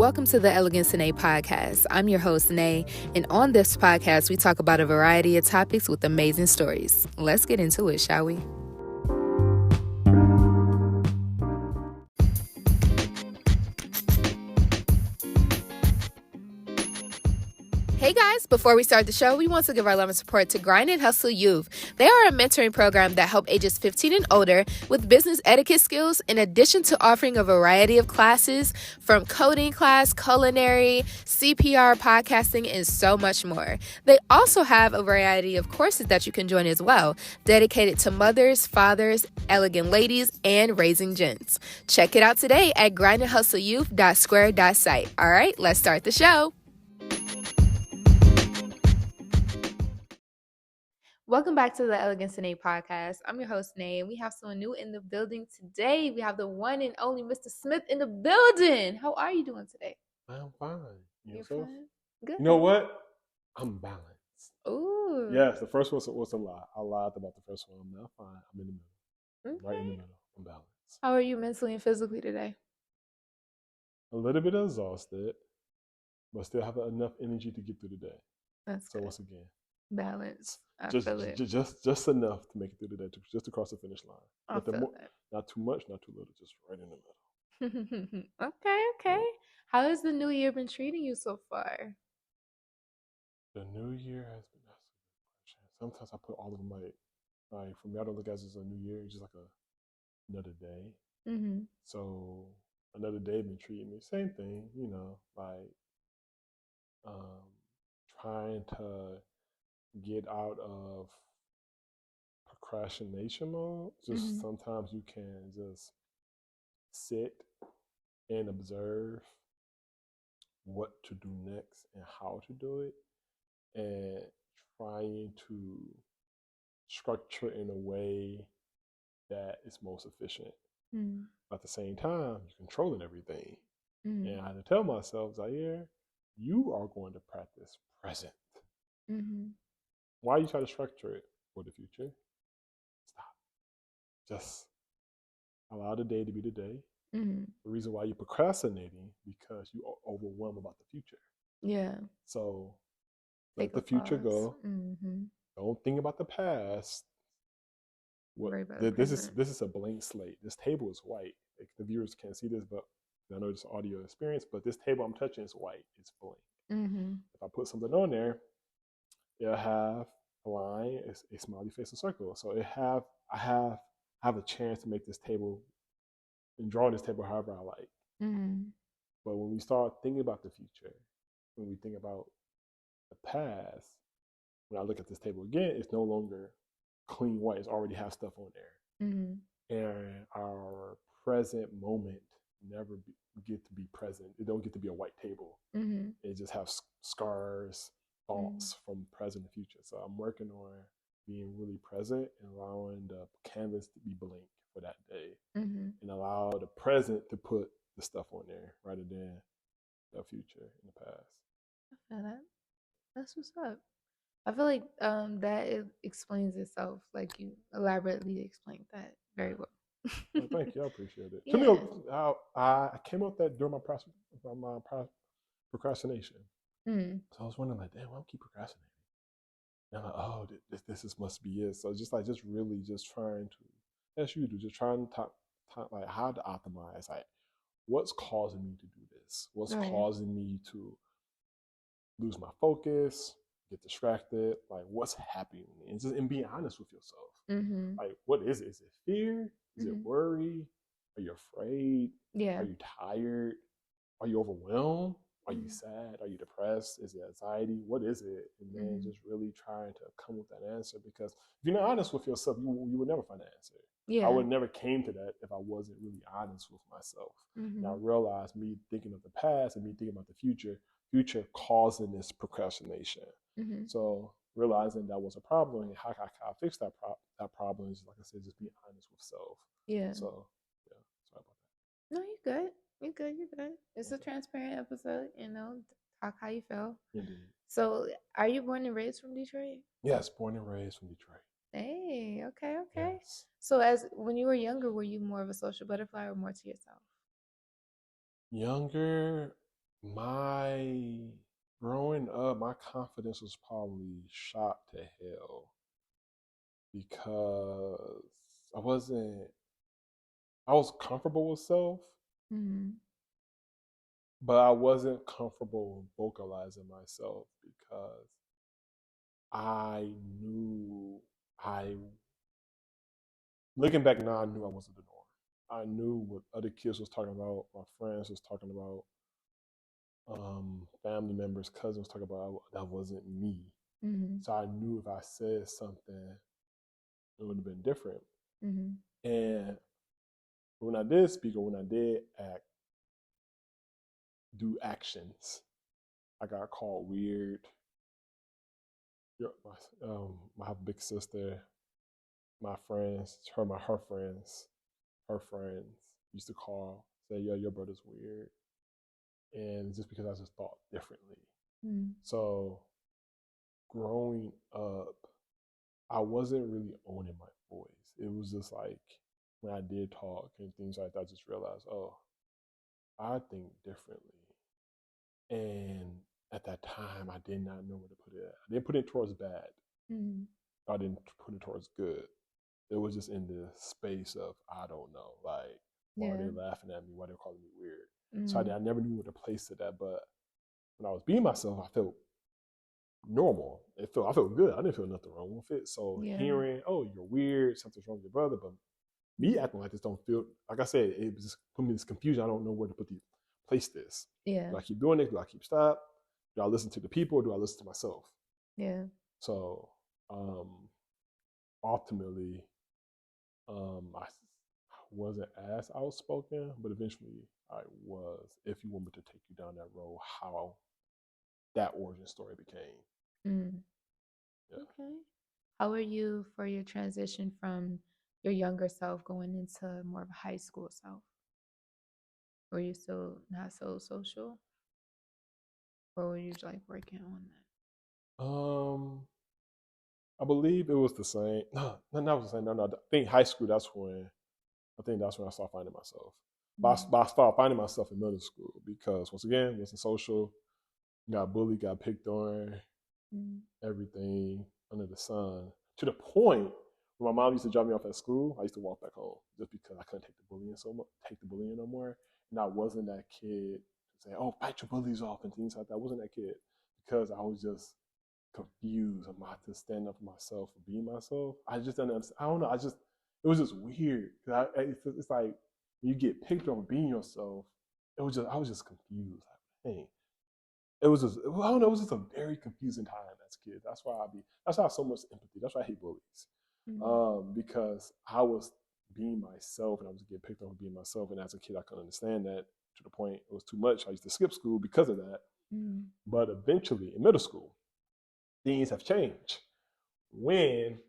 Welcome to the Elegance Of Nae podcast. I'm your host, Nae, and on this podcast, we talk about a variety of topics with amazing stories. Let's get into it, shall we? Hey guys, before we start the show, we want to give our love and support to Grind and Hustle Youth. They are a mentoring program that help ages 15 and older with business etiquette skills, in addition to offering a variety of classes from coding class, culinary, CPR, podcasting, and so much more. They also have a variety of courses that you can join as well, dedicated to mothers, fathers, elegant ladies, and raising gents. Check it out today at grindandhustleYouth.square.site. All right, let's start the show. Welcome back to the Elegance Of Nae podcast. I'm your host, Nae, and we have someone new in the building today. We have the one and only Mr. Smith in the building. How are you doing today? I'm fine. You're Yourself? fine? Good. You know what? I'm balanced. Ooh. Yes, the first one was a lie. I lied about the first one. I'm not fine. I'm in the middle. Okay. Right in the middle. I'm balanced. How are you mentally and physically today? A little bit exhausted, but still have enough energy to get through the day. That's so good. Once again, balance. I just feel it. just enough to make it through the day, just to cross the finish line. I feel that. Not too much, not too little, just right in the middle. Okay. Yeah. How has the new year been treating you so far? The new year has been. Sometimes I put all of them like for me, I don't look at it as a new year. It's just like another day. Mm-hmm. So another day been treating me same thing, trying to get out of procrastination mode. Just sometimes you can just sit and observe what to do next and how to do it, and trying to structure in a way that is most efficient. At the same time, you're controlling everything. And I had to tell myself, Zaire, you are going to practice present. Why you try to structure it for the future? Stop. Just allow the day to be the day. The reason why you're procrastinating because you are overwhelmed about the future. Yeah. So let the future go. Don't think about the past. This is a blank slate. This table is white. The viewers can't see this, but I know it's audio experience. But this table I'm touching is white. It's blank. If I put something on there, it'll have a line, a smiley face, a circle. So I have a chance to make this table and draw this table however I like. But when we start thinking about the future, when we think about the past, when I look at this table again, it's no longer clean white. It's already have stuff on there. And our present moment never get to be present. It don't get to be a white table. It just have scars, thoughts from present and future. So I'm working on being really present and allowing the canvas to be blank for that day, and allow the present to put the stuff on there rather than the future and the past. I feel that. That's what's up. I feel like that it explains itself. Like you elaborately explained that very well. Well, thank you. I appreciate it. Yeah. To me, I came up that during my procrastination. So I was wondering, like, damn, why do I keep procrastinating? And I'm like, oh, this must be it. So just really just trying to, as you do, just trying to like how to optimize, like what's causing me to do this? What's causing me to lose my focus, get distracted? Like what's happening? And just being honest with yourself. Like what is it? Is it fear? Is it worry? Are you afraid? Yeah. Are you tired? Are you overwhelmed? Are you sad? Are you depressed? Is it anxiety? What is it? And then just really trying to come with that answer, because if you're not honest with yourself, you would never find an answer. Yeah. I would never came to that if I wasn't really honest with myself. And I realized me thinking of the past and me thinking about the future causing this procrastination. So realizing that was a problem and how I fix that problem is, like I said, just being honest with self. Yeah. So yeah, sorry about that. No, you're good. You're good. It's a transparent episode, talk how you feel. Indeed. So are you born and raised from Detroit? Yes, born and raised from Detroit. Hey, okay. Yes. So when you were younger, were you more of a social butterfly or more to yourself? Younger, My growing up, my confidence was probably shot to hell because I wasn't. I was comfortable with self, but I wasn't comfortable vocalizing myself because I knew I. Looking back now, I knew I wasn't the norm. I knew what other kids was talking about, my friends was talking about, family members, cousins talking about. That wasn't me. So I knew if I said something, it would have been different. And when I did speak or when I did act, do actions, I got called weird. My big sister, my friends, her friends used to say, "Yo, your brother's weird," and just because I just thought differently. So growing up, I wasn't really owning my voice. It was just like when I did talk and things like that, I just realized, oh, I think differently. And at that time, I did not know where to put it at. I didn't put it towards bad. I didn't put it towards good. It was just in the space of, I don't know, like, why are they laughing at me? Why are they calling me weird? So I never knew where to place it at. But when I was being myself, I felt normal. I felt good. I didn't feel nothing wrong with it. So hearing, oh, you're weird, something's wrong with your brother, but me acting like this don't feel, like I said, it just put me in this confusion. I don't know where to place this. Do I keep doing it? Do I keep stop? Do I listen to the people or do I listen to myself? So ultimately, I wasn't as outspoken, but eventually I was. If you want me to take you down that road, how that origin story became. Okay. How were you for your transition from your younger self going into more of a high school self? Were you still not so social, or were you like working on Um, I believe it was the same. No, that was the same. No. I think high school. I think that's when I started finding myself. But I started finding myself in middle school because once again, wasn't social. Got bullied, got picked on, everything under the sun. To the point where my mom used to drop me off at school, I used to walk back home just because I couldn't take the bullying no more. And I wasn't that kid to say, "Oh, fight your bullies off" and things like that. I wasn't that kid because I was just confused. I'm about to stand up for myself, for being myself. I just don't understand. I don't know. It was just weird. It's like when you get picked on being yourself. I was just confused. Like, dang, it was just, I don't know, it was just a very confusing time as a kid. That's why I have so much empathy. That's why I hate bullies. Because I was being myself and I was getting picked on for being myself. And as a kid, I couldn't understand that to the point it was too much. I used to skip school because of that. But eventually in middle school, things have changed. When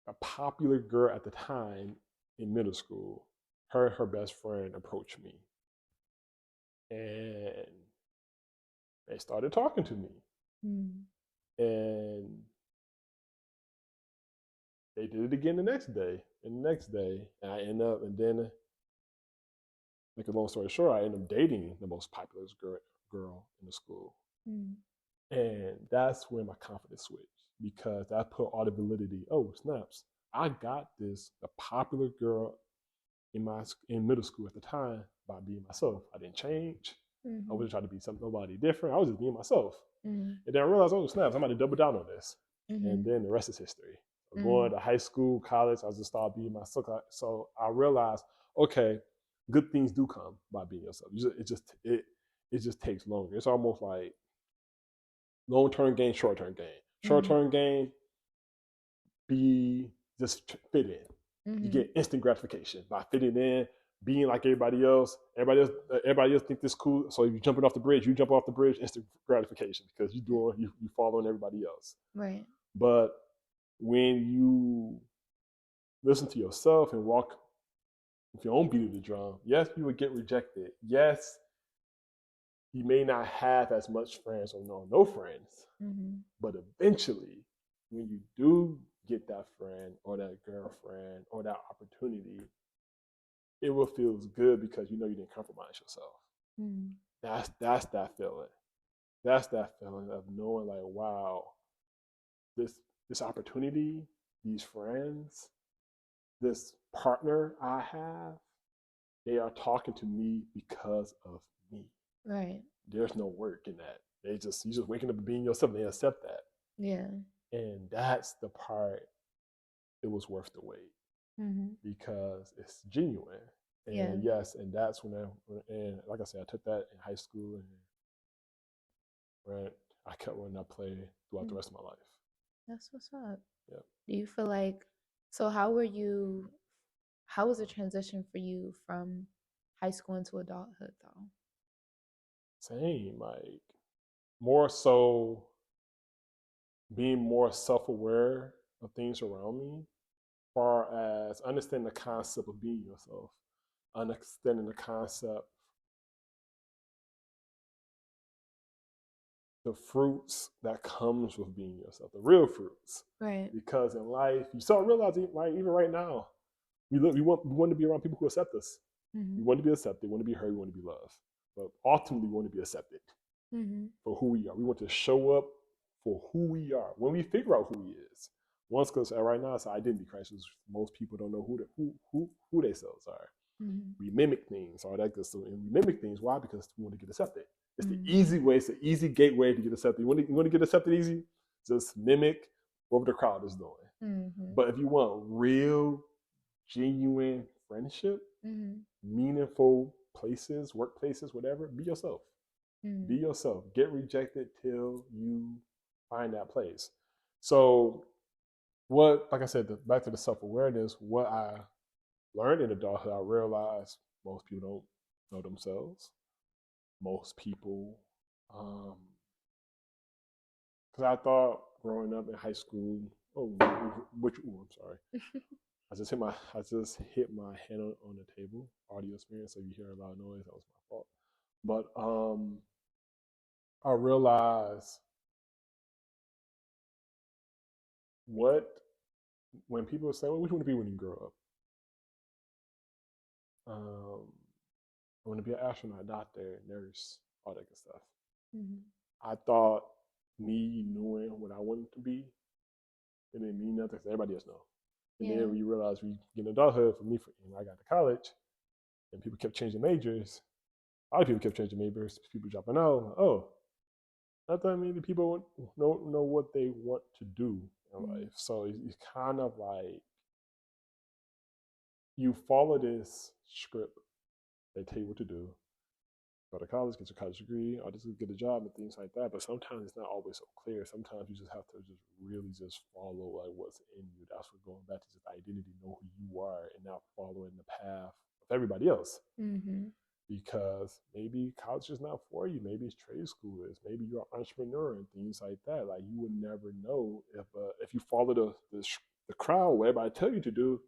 a popular girl at the time in middle school, her best friend approached me and they started talking to me. And they did it again the next day, and the next day, and I end up, and then, make a long story short, I end up dating the most popular girl in the school. And that's when my confidence switched because that put all the validity. Oh, snaps! I got this, the popular girl in middle school at the time by being myself. I didn't change. I wasn't trying to be nobody different. I was just being myself. And then I realized, oh snaps! I'm about to double down on this. And then the rest is history. Going to high school, college, I just started being myself. So I realized, okay, good things do come by being yourself. It just takes longer. It's almost like long-term gain, short-term gain. Short-term gain, just fit in. You get instant gratification by fitting in, being like everybody else. Everybody else think this cool. So if you're jumping off the bridge, you jump off the bridge, instant gratification because you following everybody else. Right. But when you listen to yourself and walk with your own beat of the drum, yes, you would get rejected. Yes, you may not have as much friends or no friends. But eventually, when you do get that friend or that girlfriend or that opportunity, it will feel good because you know you didn't compromise yourself. That's that feeling. That's that feeling of knowing like, wow, this this opportunity, these friends, this partner I have, they are talking to me because of me. Right. There's no work in that. You just waking up and being yourself and they accept that. Yeah. And that's the part it was worth the wait because it's genuine. Yeah. And yes, and that's and like I said, I took that in high school and when I kept running that play throughout the rest of my life. That's what's up. Yeah. Do you feel like, so how was the transition for you from high school into adulthood though? Same, like more so being more self-aware of things around me, far as understanding the concept of being yourself, understanding the concept, the fruits that comes with being yourself, the real fruits. Right. Because in life, you start realizing, like even right now, we want to be around people who accept us. We want to be accepted, we want to be heard, we want to be loved. But ultimately, we want to be accepted for who we are. We want to show up for who we are. When we figure out who he is, once because right now it's an identity crisis. Most people don't know who they selves are. We mimic things, all that good stuff, and we mimic things. Why? Because we want to get accepted. It's the easy way. It's the easy gateway to get accepted. You want to get accepted easy? Just mimic what the crowd is doing. But if you want real, genuine friendship, meaningful places, workplaces, whatever, be yourself. Be yourself. Get rejected till you find that place. So, like I said, back to the self awareness, what I learned in adulthood, I realized most people don't know themselves. Most people, because I thought growing up in high school, I'm sorry. I just hit my head on the table, audio experience. So you hear a lot of noise. That was my fault. But I realized when people say, "Well, what you want to be when you grow up?" I want to be an astronaut, doctor, nurse, all that good stuff. I thought me knowing what I wanted to be, it didn't mean nothing. Everybody else know. And then when you realize we get in adulthood, for me, I got to college, and people kept changing majors. A lot of people kept changing majors. People dropping out. Oh, not that many people don't know what they want to do in life. So it's kind of like you follow this script. They tell you what to do. Go to college, get your college degree, or just get a job and things like that. But sometimes it's not always so clear. Sometimes you just have to just really just follow like what's in you. That's what going back to just identity, know who you are, and not following the path of everybody else. Because maybe college is not for you. Maybe it's trade school is. Maybe you're an entrepreneur and things like that. Like you would never know if you follow the crowd, what everybody tell you to do.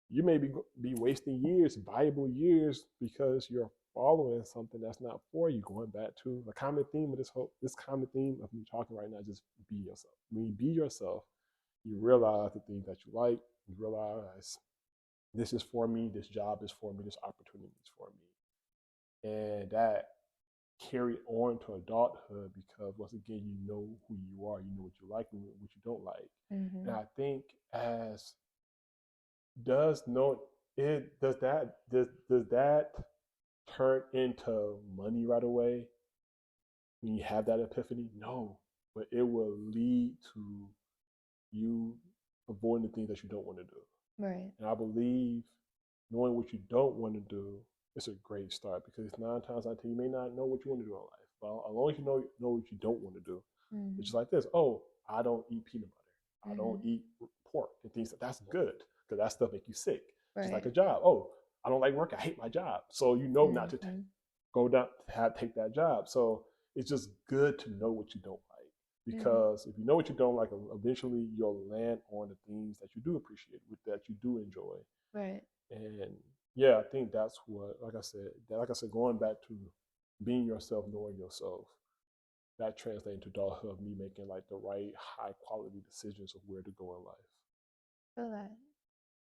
You may be wasting years, valuable years, because you're following something that's not for you. Going back to the common theme of this common theme of me talking right now, just be yourself. When you be yourself, you realize the things that you like. You realize this is for me. This job is for me. This opportunity is for me, and that carry on to adulthood because once again, you know who you are. You know what you like and what you don't like. And I think as does no it does that turn into money right away when you have that epiphany? No, but it will lead to you avoiding the things that you don't want to do. Right. And I believe knowing what you don't want to do is a great start because 9 times out of 10 you may not know what you want to do in life. Well, as long as you know what you don't want to do, it's just like this. Oh, I don't eat peanut butter. I don't eat pork and things. That's good because that stuff make you sick. Just like a job. Oh, I don't like work. I hate my job. So you know not to go down take that job. So it's just good to know what you don't like because if you know what you don't like, eventually you'll land on the things that you do appreciate, that you do enjoy. Right. And yeah, I think that's what, like I said, going back to being yourself, knowing yourself, that translates into adulthood of me making like the right high quality decisions of where to go in life. Feel that.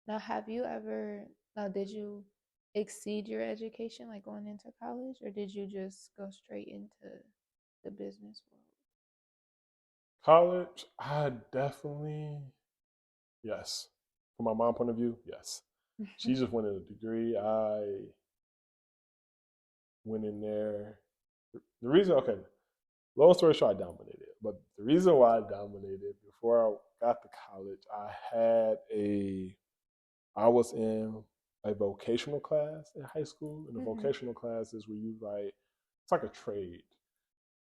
Now, have you ever? Now, did you exceed your education, like going into college, or did you just go straight into the business College, I definitely, yes. From my mom point of view, yes. She world? just wanted a degree. I went in there. The reason, okay, long story short, I dominated. But the reason why I dominated before I got to college, I was in a vocational class in high school. And the Mm-hmm. vocational class is where you like, it's like a trade.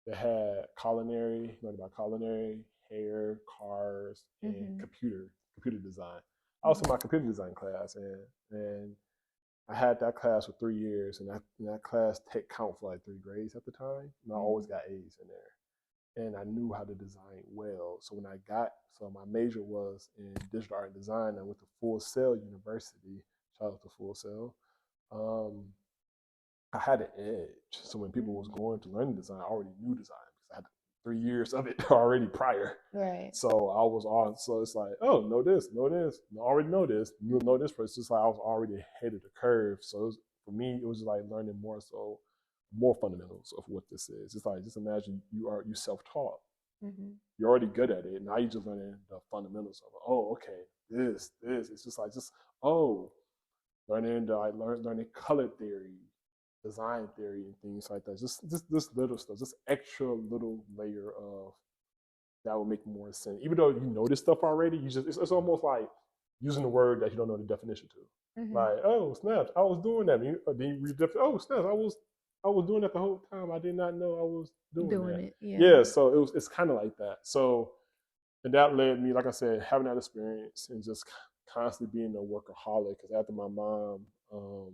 They had culinary, you know about culinary, hair, cars, and Mm-hmm. computer design. I was in Mm-hmm. my computer design class, and I had that class for 3 years, and that class take count for like 3 grades at the time, and I always got A's in there, and I knew how to design well. So when I got, so my major was in digital art and design. I went to Full Sail University. Shout out to Full Sail. Um, I had an edge. So when people was Mm-hmm. going to learn design, I already knew design because I had 3 years of it already prior. Right. So I was on. So it's like, oh, know this, know this, I already know this, you'll know this. But it's just like I was already ahead of the curve. So for me, it was just like learning more fundamentals of what this is. It's like just imagine you self taught. Mm-hmm. You're already good at it. Now you just learning the fundamentals of it. Oh, okay, this. It's just like oh, learning color theory, design theory, and things like that. Just this little stuff, just extra little layer of that would make more sense. Even though you know this stuff already, you just it's almost like using a word that you don't know the definition to. Mm-hmm. Like, oh snaps, I was doing that. Then you read the oh snaps, I was doing that the whole time. I did not know I was doing Doing that. it. Yeah. Yeah, so it's kind of like that. So and that led me, like I said, having that experience and just constantly being a workaholic. Because um,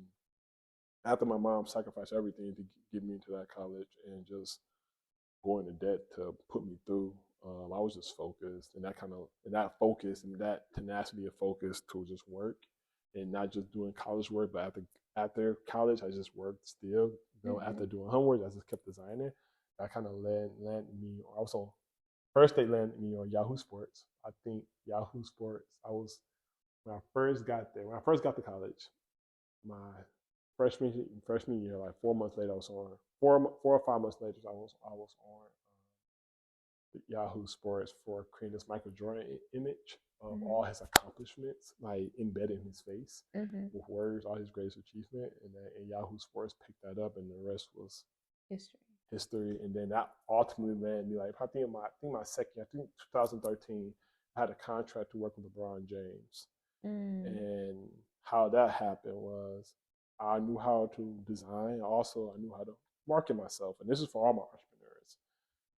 after my mom sacrificed everything to get me into that college and just going to debt to put me through, I was just focused, and that focus and that tenacity of focus to just work and not just doing college work, but after college, I just worked still. You know, Mm-hmm. after doing homework, I just kept designing. That kind of landed me. Also, first they landed me on Yahoo Sports. I think Yahoo Sports. I was when I first got there. When I first got to college, my freshman year, like 4 months later, I was on 4 or 5 months later, I was on Yahoo Sports for creating this Michael Jordan image of Mm-hmm. all his accomplishments, like embedded in his face Mm-hmm. with words, all his greatest achievement, and Yahoo Sports picked that up, and the rest was History. history. And then that ultimately landed me like I think my second, I think 2013, I had a contract to work with LeBron James, Mm. and how that happened was I knew how to design. Also, I knew how to market myself, and this is for all my entrepreneurs.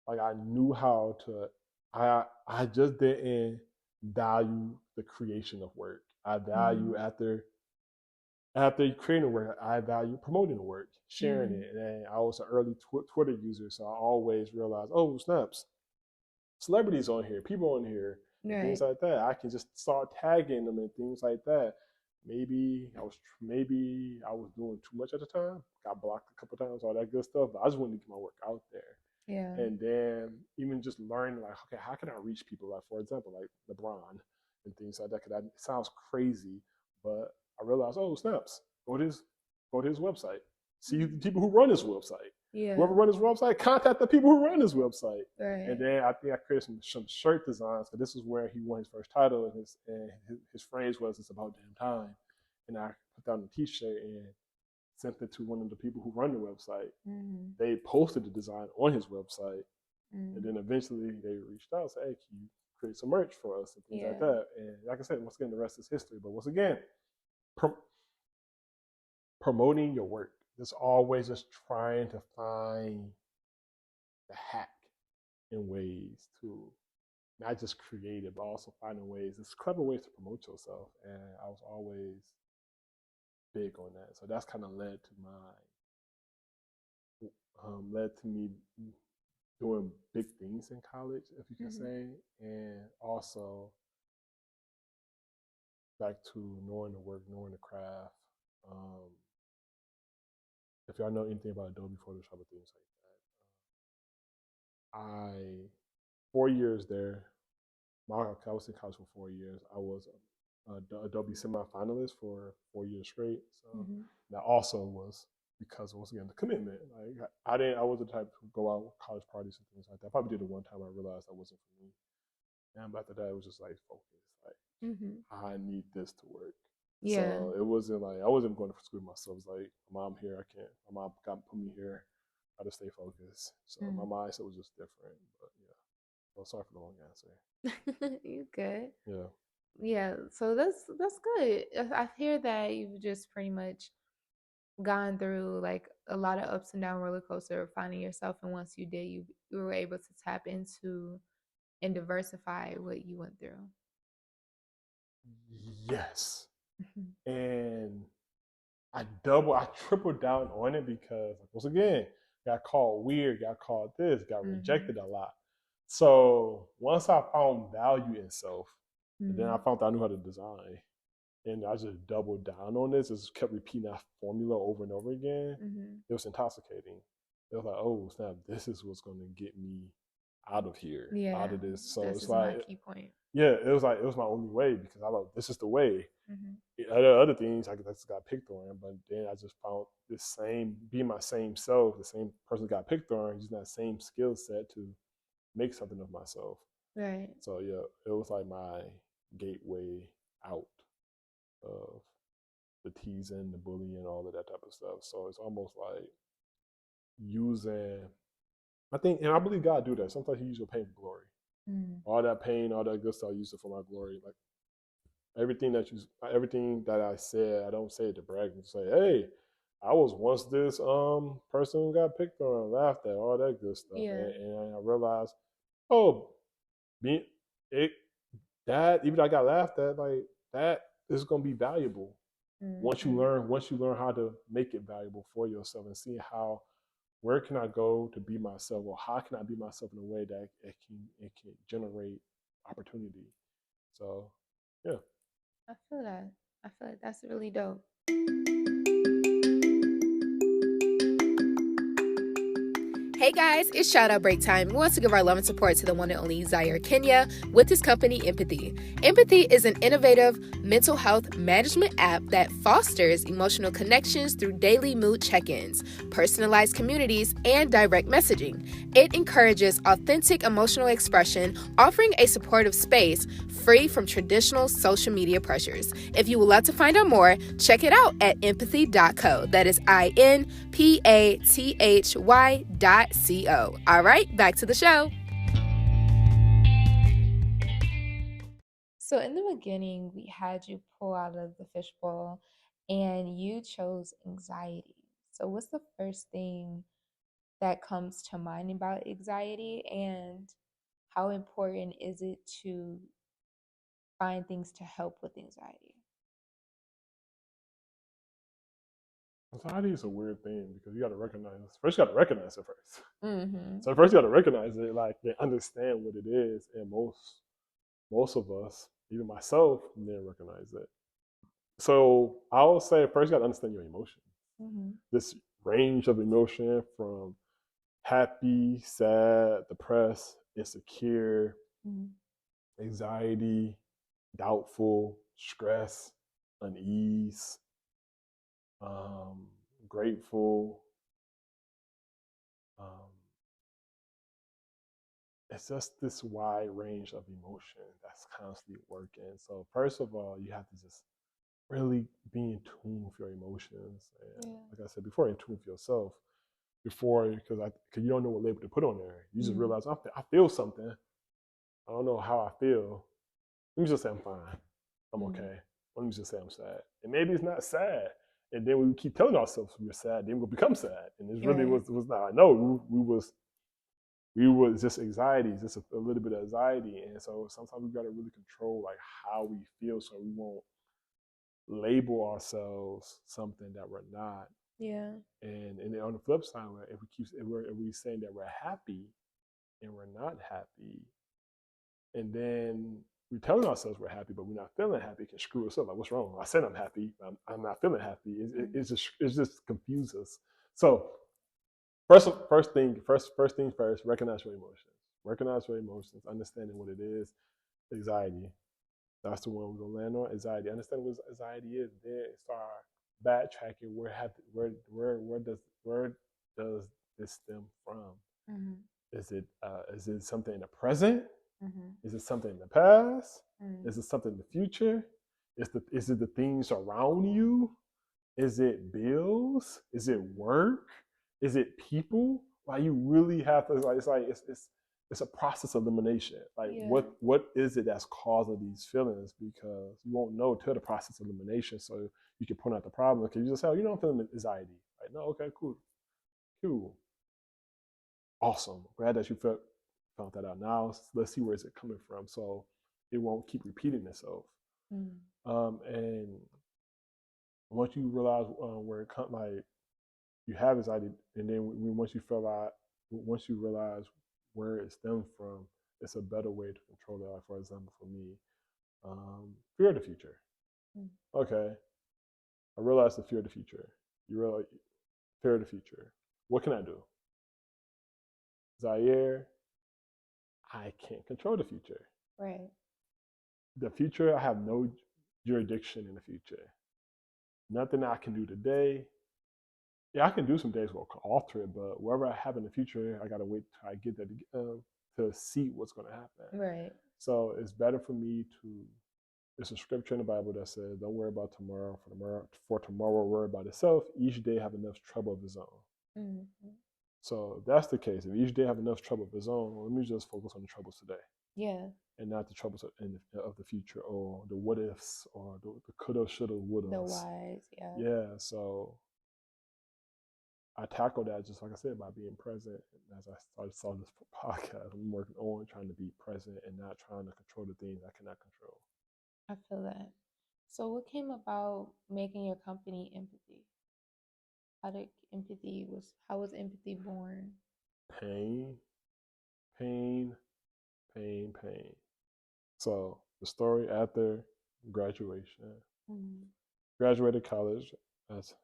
Like I knew how to. I just didn't value the creation of work. I value Mm. after creating the work, I value promoting the work, sharing Mm. it. And I was an early Twitter user, so I always realized, oh snaps, celebrities on here, people on here, and things Right. like that. I can just start tagging them and things like that. Maybe I was doing too much at the time. Got blocked a couple of times, all that good stuff. But I just wanted to get my work out there. Yeah. And then even just learning like, okay, how can I reach people? Like for example, like LeBron and things like that. Cause that sounds crazy, but I realized, oh snaps, go to his website. See the people who run his website. Yeah. Whoever run his website, contact the people who run his website. And Right. then I think I created some shirt designs. Because this is where he won his first title, and his phrase was, "It's about damn time." And I put that on a T-shirt and sent it to one of the people who run the website. Mm-hmm. They posted the design on his website, and Mm. then eventually they reached out and said, "Hey, can you create some merch for us and things like Yeah. that?" And like I said, once again, the rest is history. But once again, prom- promoting your work. Just always just trying to find the hack in ways to not just creative, but also finding ways, it's clever ways to promote yourself. And I was always big on that. So that's kind of led to me doing big things in college, if you can Mm-hmm. say, and also back to knowing the work, knowing the craft. Um, if y'all know anything about Adobe Photoshop and things like that, I 4 years there. I was in college for 4 years. I was Adobe semifinalist for 4 years straight. So that also was because once again the commitment. Like I wasn't the type to go out with college parties and things like that. I probably did it one time. I realized that wasn't for me. And after that, it was just like focus. Like I need this to work. Yeah. So it wasn't like I wasn't going to school myself. It was like my mom here, I can't. My mom got put me here. I had to stay focused. So my mindset was just different. But yeah. Well, sorry for the long answer. You good? Yeah. Yeah. So that's good. I hear that you've just pretty much gone through like a lot of ups and down roller coaster of finding yourself, and once you did, you were able to tap into and diversify what you went through. Yes. And I tripled down on it because once again, got called weird, got called this, got rejected a lot. So once I found value in self, and then I found out I knew how to design, and I just doubled down on this. Just kept repeating that formula over and over again. It was intoxicating. It was like, oh snap, this is what's going to get me out of here, out of this. So it's like my key point. Yeah, it was like it was my only way because I thought this is the way. Other things I just got picked on, but then I just found this same being my same self, the same person got picked on, using that same skill set to make something of myself. Right. So yeah, it was like my gateway out of the teasing, the bullying, all of that type of stuff. So it's almost like using, I think, and I believe God do that. Sometimes He uses your pain for glory. All that pain, all that good stuff, I use it for my glory. Like everything that I said, I don't say it to brag and say, hey, I was once this person who got picked on, laughed at, all that good stuff. Yeah. And I realized, oh, even I got laughed at, like that is gonna be valuable. Once you learn how to make it valuable for yourself and see where can I go to be myself, or how can I be myself in a way that it can generate opportunity. So yeah. I feel that. That's really dope. Hey guys, it's shout out break time. We want to give our love and support to the one and only Ziarekenya with his company Empathy. Empathy is an innovative mental health management app that fosters emotional connections through daily mood check-ins, personalized communities, and direct messaging. It encourages authentic emotional expression, offering a supportive space free from traditional social media pressures. If you would love to find out more, check it out at empathy.co. That is INPATHY.co. All right, back to the show. So in the beginning, we had you pull out of the fishbowl and you chose anxiety. So what's the first thing that comes to mind about anxiety, and how important is it to find things to help with anxiety? Anxiety is a weird thing because you got to recognize it first. So first you got to recognize it, like they understand what it is, and most of us, even myself, didn't recognize it. So I would say first you got to understand your emotion. This range of emotion from happy, sad, depressed, insecure, anxiety, doubtful, stress, unease, grateful. It's just this wide range of emotion that's constantly working. So first of all, you have to just really be in tune with your emotions, and like I said before, in tune with yourself. Because you don't know what label to put on there. You just realize I feel something. I don't know how I feel. Let me just say I'm fine. I'm okay. Let me just say I'm sad. And maybe it's not sad. And then we keep telling ourselves we're sad, then we'll become sad. And it really was not. I know we was just anxiety, just a little bit of anxiety. And so sometimes we got to really control like how we feel, so we won't label ourselves something that we're not. Yeah. And on the flip side, if we saying that we're happy and we're not happy, and then we're telling ourselves we're happy, but we're not feeling happy, it can screw us up. Like, what's wrong? I said I'm happy, I'm not feeling happy. It just confuses us. So first thing first, recognize your emotions. Recognize your emotions, understanding what it is. Anxiety. That's the one we're gonna land on. Anxiety. Understand what anxiety is. Then start backtracking. Where does this stem from? Mm-hmm. Is it something in the present? Mm-hmm. Is it something in the past? Mm-hmm. Is it something in the future? Is it the things around you? Is it bills? Is it work? Is it people? Like you really have to it's a process of elimination. Like what is it that's causing these feelings? Because you won't know till the process of elimination. So you can point out the problem. Because you just say, I'm feeling anxiety. Like, no, okay, cool, awesome. Glad that you found that out. Now let's see where is it coming from, so it won't keep repeating itself. And once you realize where it comes, like you have anxiety, and then once you realize where it stems from, it's a better way to control it. Like for example, for me, fear of the future. Okay, I realize the fear of the future. You realize fear of the future. What can I do? Zaire, I can't control the future. Right. The future, I have no jurisdiction in the future. Nothing I can do today. Yeah, I can do some days where I'll alter it, but wherever I have in the future, I gotta wait till I get that to see what's gonna happen. Right. So it's better for me to. There's a scripture in the Bible that says, "Don't worry about tomorrow. For tomorrow worry about itself. Each day have enough trouble of its own." Mm-hmm. So if that's the case, if each day have enough trouble of its own, let me just focus on the troubles today. Yeah. And not the troubles of the future or the what ifs or the coulda, shoulda, woulda. The whys, yeah. Yeah. So I tackle that just like I said by being present. And as I saw this podcast, I'm working on trying to be present and not trying to control the things I cannot control. I feel that. So what came about making your company Empathy? How was Empathy born? Pain. So the story after graduation, graduated college as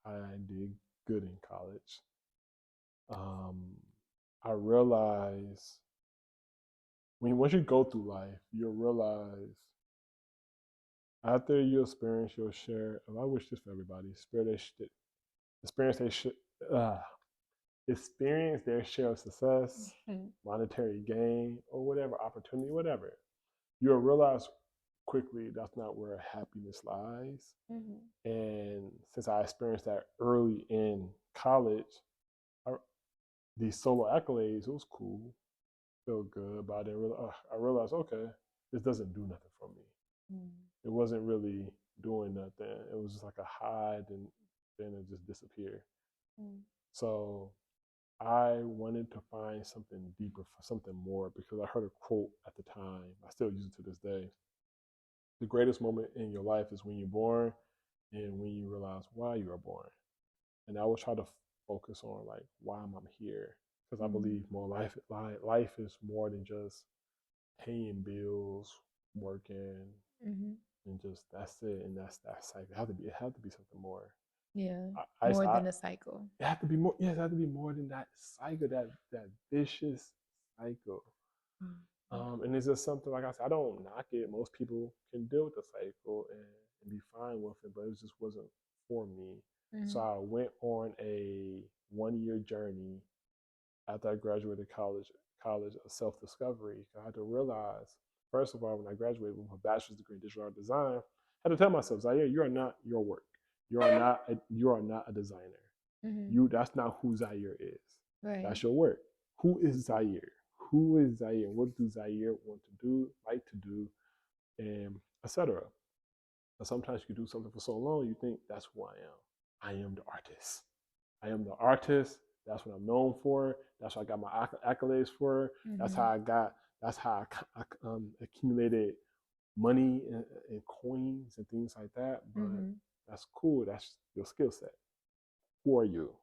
I did good in college. I realized once you go through life, you'll realize after you experience your share. I wish this for everybody. Experience their share of success, monetary gain, or whatever opportunity, whatever. You'll realize quickly that's not where happiness lies. Mm-hmm. And since I experienced that early in college, these solo accolades, it was cool, felt good, but I realized, okay, this doesn't do nothing for me. Mm-hmm. It wasn't really doing nothing. It was just like a high, and then it just disappeared. Mm-hmm. So I wanted to find something deeper, for something more, because I heard a quote at the time. I still use it to this day. The greatest moment in your life is when you're born and when you realize why you are born. And I would try to focus on like, why am I here? Because I believe more life is more than just paying bills, working, and just that's it. And that's that cycle. It had to be something more. Yeah, more than a cycle. It had to be more. Yes, it had to be more than that cycle. That vicious cycle. And it's just something, like I said, I don't knock it. Most people can deal with the cycle and be fine with it, but it just wasn't for me. Mm-hmm. So I went on a 1-year journey after I graduated college of self-discovery. I had to realize, first of all, when I graduated with a bachelor's degree in digital art design, I had to tell myself, Zaire, you are not your work. You are not a designer. Mm-hmm. That's not who Zaire is. Right. That's your work. Who is Zaire? Who is Zaire? What does Zaire want to do, like to do, and etc. Sometimes you do something for so long, you think that's who I am. I am the artist. I am the artist. That's what I'm known for. That's what I got my accolades for. Mm-hmm. That's how I accumulated money and coins and things like that. But that's cool. That's your skill set. Who are you?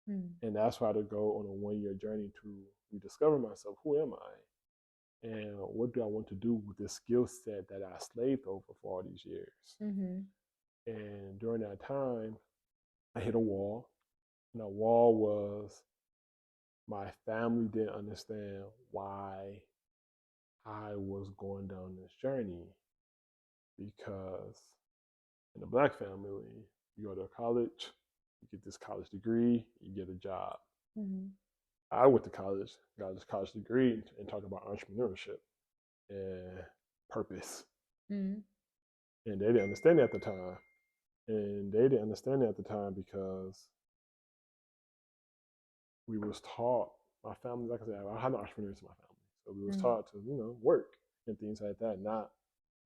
And that's why I had to go on a 1-year journey to rediscover myself. Who am I? And what do I want to do with this skill set that I slaved over for all these years? Mm-hmm. And during that time, I hit a wall. And that wall was my family didn't understand why I was going down this journey because in a black family, you go to college, you get this college degree, you get a job. Mm-hmm. I went to college, got this college degree, and talked about entrepreneurship and purpose. Mm-hmm. And they didn't understand it at the time. And they didn't understand it at the time because we was taught, my family, like I said, I had no entrepreneurs in my family. So we was taught to, work and things like that, not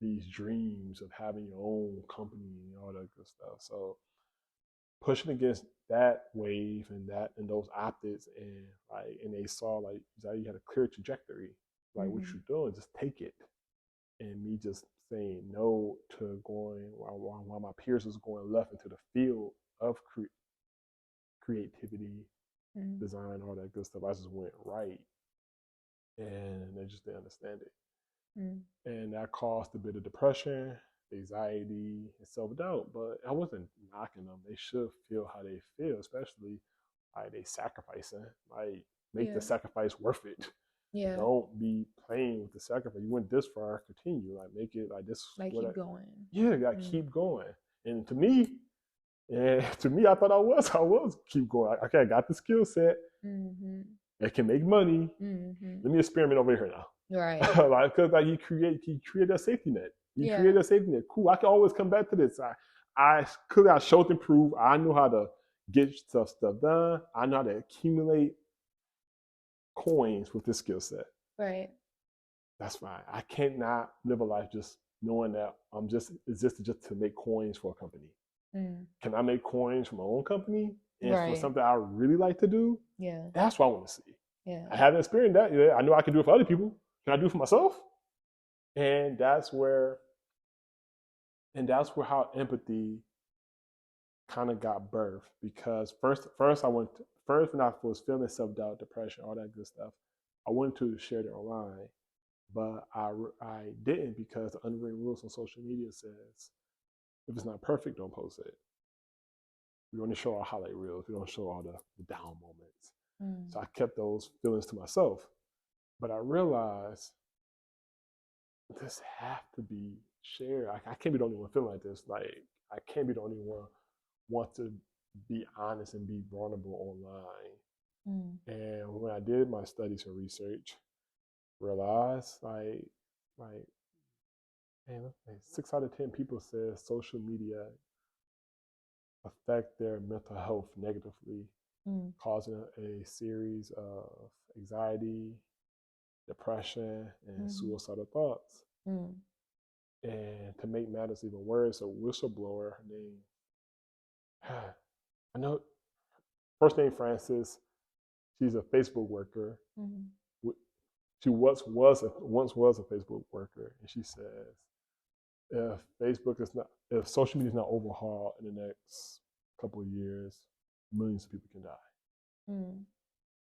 these dreams of having your own company and all that good stuff. So pushing against that wave and those optics and they saw like you had a clear trajectory, like what you're doing, just take it. And me just saying no to going while my peers was going left into the field of creativity, design, all that good stuff. I just went right, and they just didn't understand it. And that caused a bit of depression, anxiety, and self-doubt. But I wasn't knocking them. They should feel how they feel, especially like they sacrificing. Like make the sacrifice worth it. Yeah. Don't be playing with the sacrifice. You went this far, continue. Like make it like this. Like keep going. Yeah, gotta keep going. And to me, I thought I was keep going. Okay, I got the skill set. I can make money. Let me experiment over here now. Right. Like, cause like you create a safety net. You create a safety net. Cool. I can always come back to this. I showed and prove. I know how to get stuff done. I know how to accumulate coins with this skill set. Right. That's fine. I cannot live a life just knowing that I'm just existed just to make coins for a company. Can I make coins for my own company and for something I really like to do? Yeah. That's what I want to see. Yeah. I haven't experienced that yet. I know I can do it for other people. Can I do it for myself? And that's where how empathy kind of got birthed. Because first when I was feeling self-doubt, depression, all that good stuff, I wanted to share it online, but I didn't because the unwritten rules on social media says if it's not perfect, don't post it. We only show our highlight reels. We don't show all the down moments. So I kept those feelings to myself. But I realized this have to be shared. I can't be the only one feeling like this. Like I can't be the only one want to be honest and be vulnerable online. And when I did my studies and research, realized like 6 out of 10 people said social media affect their mental health negatively, causing a series of anxiety, depression, and suicidal thoughts. And to make matters even worse, a whistleblower named, I know, first name Frances, she's a Facebook worker. She once was a Facebook worker, and she says, if social media is not overhauled in the next couple of years, millions of people can die.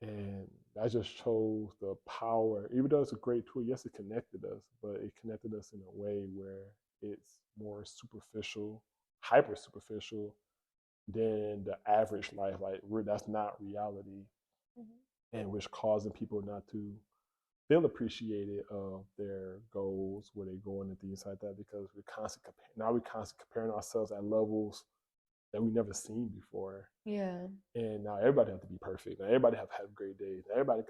And that just shows the power. Even though it's a great tool, yes, it connected us, but it connected us in a way where it's more superficial, hyper superficial than the average life. Like that's not reality, and which causing people not to feel appreciated of their goals, where they're going and things like that, because we're constantly comparing ourselves at levels that we never seen before. Yeah. And now everybody have to be perfect. Now everybody have great days. Now everybody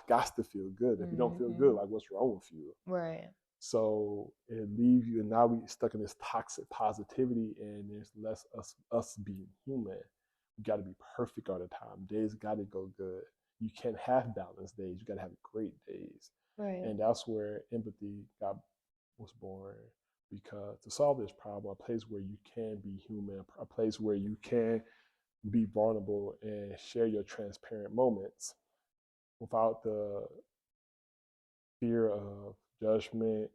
got to feel good. If you don't feel good, like what's wrong with you? Right. So it leaves you, and now we stuck in this toxic positivity, and there's less us being human. We got to be perfect all the time. Days got to go good. You can't have balanced days. You got to have great days. Right. And that's where empathy was born. Because to solve this problem, a place where you can be human, a place where you can be vulnerable and share your transparent moments without the fear of judgment,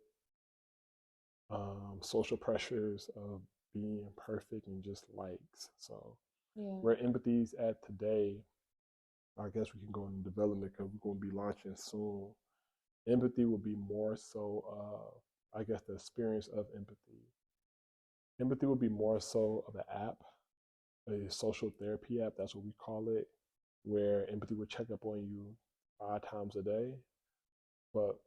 social pressures of being perfect and just likes. So where empathy's at today, I guess we can go into development because we're going to be launching soon. Empathy will be more so, I guess, the experience of empathy. Empathy will be more so of an app, a social therapy app, that's what we call it, where empathy will check up on you 5 times a day. But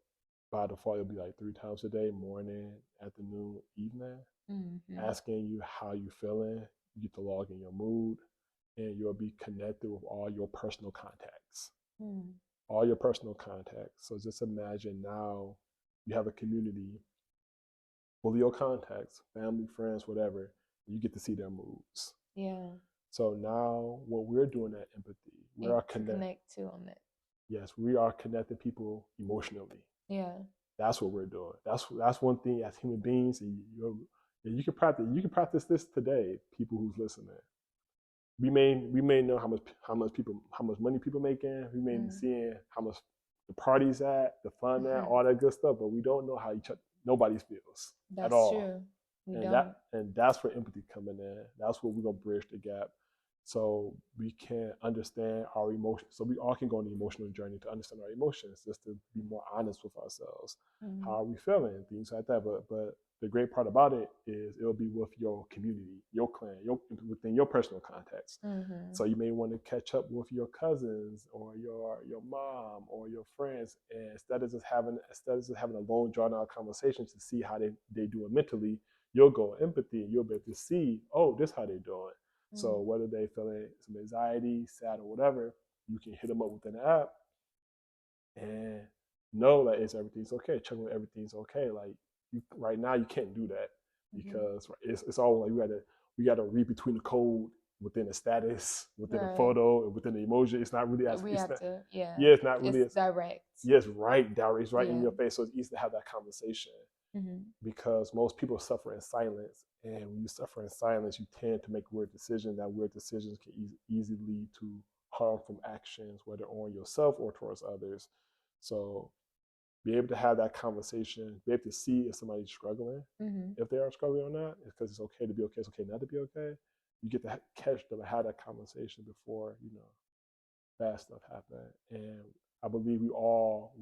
by default it'll be like 3 times a day: morning, afternoon, evening, asking you how you feeling. You get to log in your mood, and you'll be connected with all your personal contacts. All your personal contacts. So just imagine now you have a community full of your contacts, family, friends, whatever. You get to see their moods. Yeah. So now what we're doing at Empathy, we are connect to on it. Yes, we are connecting people emotionally. Yeah. That's what we're doing. That's one thing as human beings. You can practice this today. People who's listening, we may know how much money people making. We may be seeing how much the parties at, the fun at, all that good stuff, but we don't know how nobody feels at all. That's true. And that's where empathy coming in. That's where we're gonna bridge the gap, so we can understand our emotions. So we all can go on the emotional journey to understand our emotions, just to be more honest with ourselves. How are we feeling? Things like that. But the great part about it is it'll be with your community, your clan, within your personal context. So you may want to catch up with your cousins or your mom or your friends, and instead of just having a long drawn out conversation to see how they doing mentally, you'll go empathy and you'll be able to see, oh, this is how they doing. So whether they feeling some anxiety, sad, or whatever, you can hit them up within the app and know that everything's okay. Check when everything's okay. Like right now, you can't do that because it's all like we gotta read between the code within the status, within the photo, and within the emoji. It's not really as it's not really as direct. Yes, right, direct. It's right in your face, so it's easy to have that conversation. Because most people suffer in silence, and when you suffer in silence, you tend to make weird decisions. That weird decisions can easily lead to harmful actions, whether on yourself or towards others. So be able to have that conversation, be able to see if somebody's struggling, if they are struggling or not, because it's okay to be okay, it's okay not to be okay. You get to catch them and have that conversation before bad stuff happen. And I believe we all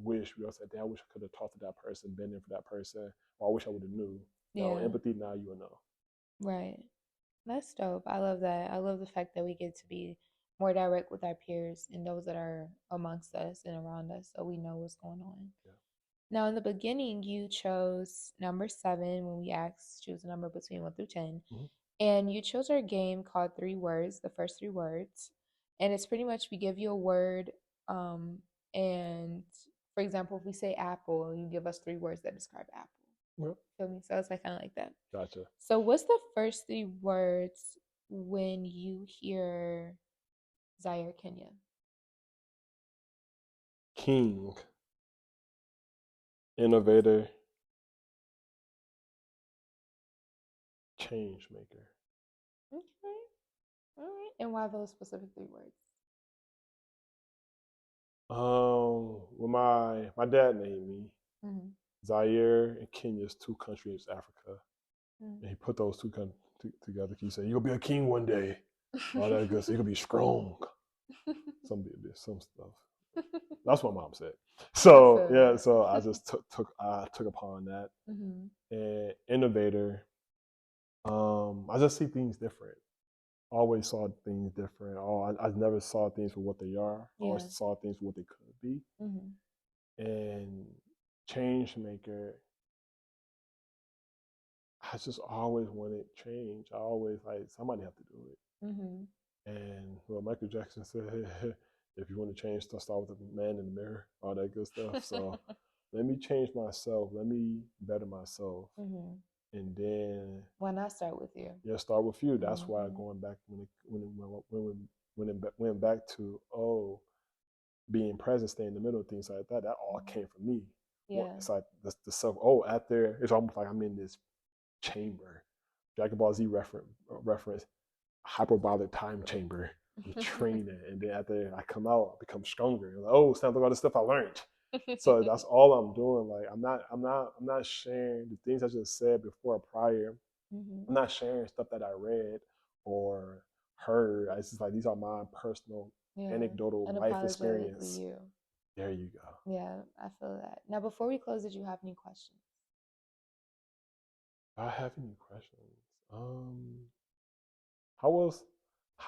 said, damn, I wish I could have talked to that person, been there for that person, or I wish I would have knew. No empathy, now you will know. Right. That's dope. I love that. I love the fact that we get to be more direct with our peers and those that are amongst us and around us, so we know what's going on. Yeah. Now, in the beginning, you chose number 7 when we asked choose a number between 1 through 10. And you chose our game called 3 Words, the first 3 words. And it's pretty much we give you a word, and for example, if we say apple, you give us 3 words that describe apple. Yep. Feel me? So it's like kind of like that. Gotcha. So what's the first 3 words when you hear Ziarekenya? King, innovator, change maker. Okay. All right. And why those specific 3 words? Well, my dad named me. Zaire and Kenya is 2 countries in Africa. And he put those 2 together. He said, "You'll be a king one day." All that good stuff. You'll be strong. Some stuff. That's what Mom said. So yeah, so I just took upon that. And innovator. I just see things different. Always saw things different. I never saw things for what they are. I always saw things for what they could be. And change maker. I just always wanted change. I always somebody have to do it. And well, Michael Jackson said, if you want to change, start with the man in the mirror, all that good stuff. So let me change myself. Let me better myself. And then why not start with you? Yeah, start with you. That's why going back when it went back to being present, staying in the middle, things like that. That all came from me. Yeah, it's like the self. Out there, it's almost like I'm in this chamber. Dragon Ball Z reference, hyperbolic time chamber. I'm training, and then after I come out, I become stronger. Like, it's time to all the stuff I learned. So that's all I'm doing. Like I'm not sharing the things I just said before prior. I'm not sharing stuff that I read or heard. It's just like these are my personal anecdotal life experience. There you go. Yeah, I feel that. Now, before we close, did you have any questions? Do I have any questions?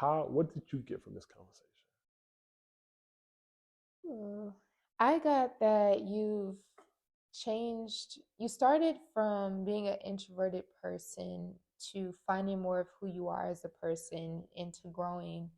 What did you get from this conversation? I got that you've changed. You started from being an introverted person to finding more of who you are as a person, into growing,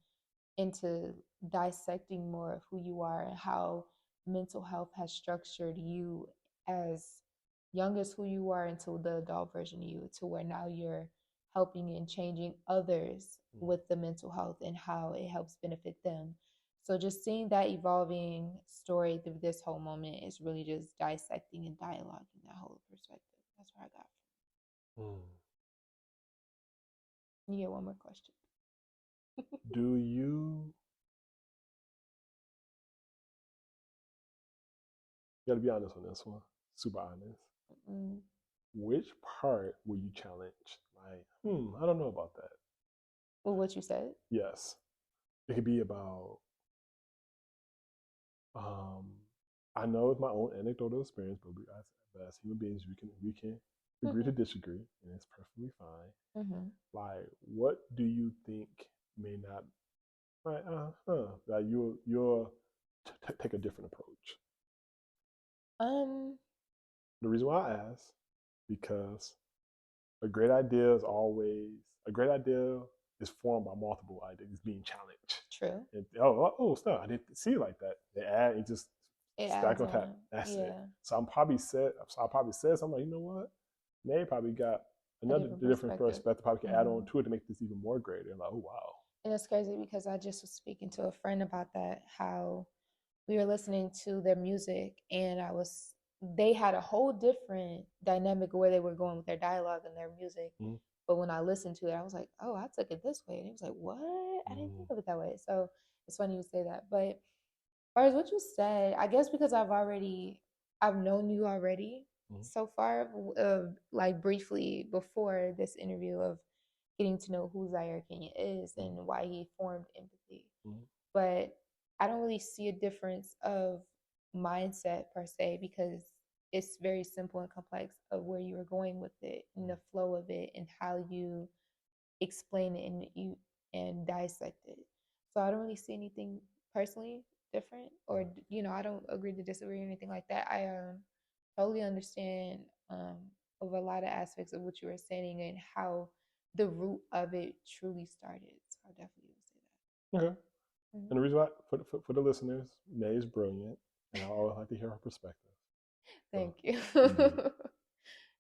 into dissecting more of who you are and how mental health has structured you as young as who you are into the adult version of you, to where now you're helping and changing others with the mental health and how it helps benefit them. So just seeing that evolving story through this whole moment is really just dissecting and dialoguing that whole perspective. That's where I got from. You get one more question. Do you got to be honest on this one? Super honest. Which part were you challenged? Like, I don't know about that. Well, what you said? Yes. It could be about, I know it's my own anecdotal experience, but as human beings, we can agree to disagree, and it's perfectly fine. Like, what do you think may not, like, that you'll take a different approach? The reason why I ask, because a great idea is formed by multiple ideas being challenged. True. And, snap! I didn't see it like that. It just stack on top. That's it. So I probably said something like, you know what? They probably got another different perspective. Probably can add on to it to make this even more greater. And like, oh wow. And it's crazy because I just was speaking to a friend about that, how we were listening to their music and they had a whole different dynamic of where they were going with their dialogue and their music. But when I listened to it, I was like, oh, I took it this way. And it was like, what? I didn't think of it that way. So it's funny you say that. But as far as what you said, I guess because I've known you already so far, like briefly before this interview, of getting to know who Ziarekenya is and why he formed empathy. But I don't really see a difference of mindset per se, because it's very simple and complex of where you are going with it and the flow of it and how you explain it and dissect it. So I don't really see anything personally different, or I don't agree to disagree or anything like that. I totally understand of a lot of aspects of what you were saying and how the root of it truly started. So I definitely would say that. Okay. And the reason why, for the listeners, Nae is brilliant, and I always like to hear her perspective. Thank you.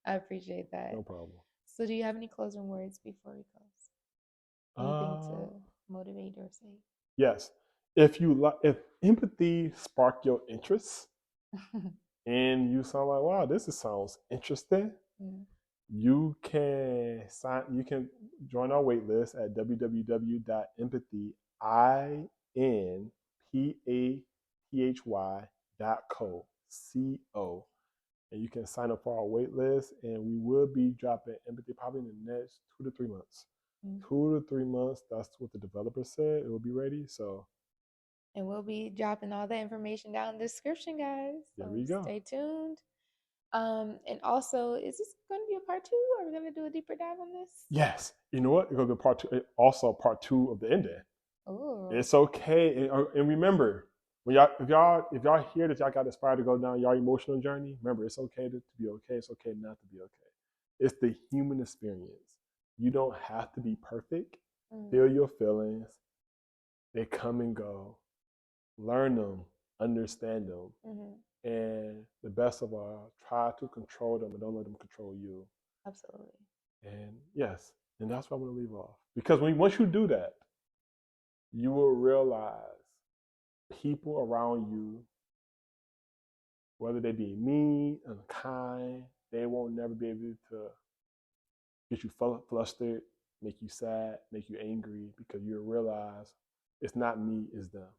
I appreciate that. No problem. So do you have any closing words before we close? Anything to motivate or say? Yes. If empathy sparked your interest and you sound like, wow, sounds interesting, you can join our wait list at www.empathy.co. And you can sign up for our wait list, and we will be dropping empathy probably in the next 2 to 3 months. 2 to 3 months, that's what the developer said. It will be ready. So, and we'll be dropping all the information down in the description, guys. So there we go. Stay tuned. And also, is this going to be a part 2? Are we going to do a deeper dive on this? Yes. You know what? It's going to be part 2. Also, part 2 of the ending. Ooh. It's okay. And remember, when if y'all hear that y'all got inspired to go down your emotional journey, remember, it's okay to be okay. It's okay not to be okay. It's the human experience. You don't have to be perfect. Feel your feelings. They come and go. Learn them. Understand them. And the best of all, try to control them and don't let them control you. Absolutely. And yes, and that's what I'm going to leave off. Because once you do that, you will realize people around you, whether they be mean, unkind, they won't never be able to get you flustered, make you sad, make you angry, because you'll realize it's not me, it's them.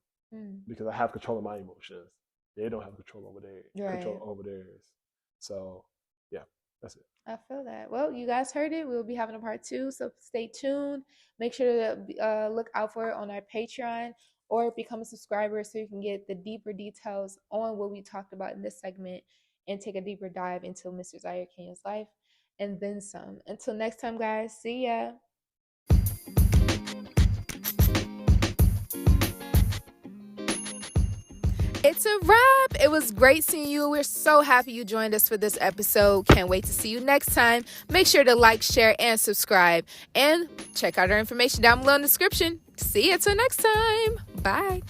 Because I have control of my emotions. They don't have control over theirs. So, yeah, that's it. I feel that. Well, you guys heard it. We'll be having a part 2, so stay tuned. Make sure to look out for it on our Patreon, or become a subscriber so you can get the deeper details on what we talked about in this segment and take a deeper dive into Mr. Ziarekenya's life and then some. Until next time, guys. See ya. It's a wrap. It was great seeing you. We're so happy you joined us for this episode. Can't wait to see you next time. Make sure to like, share, and subscribe. And check out our information down below in the description. See you till next time. Bye.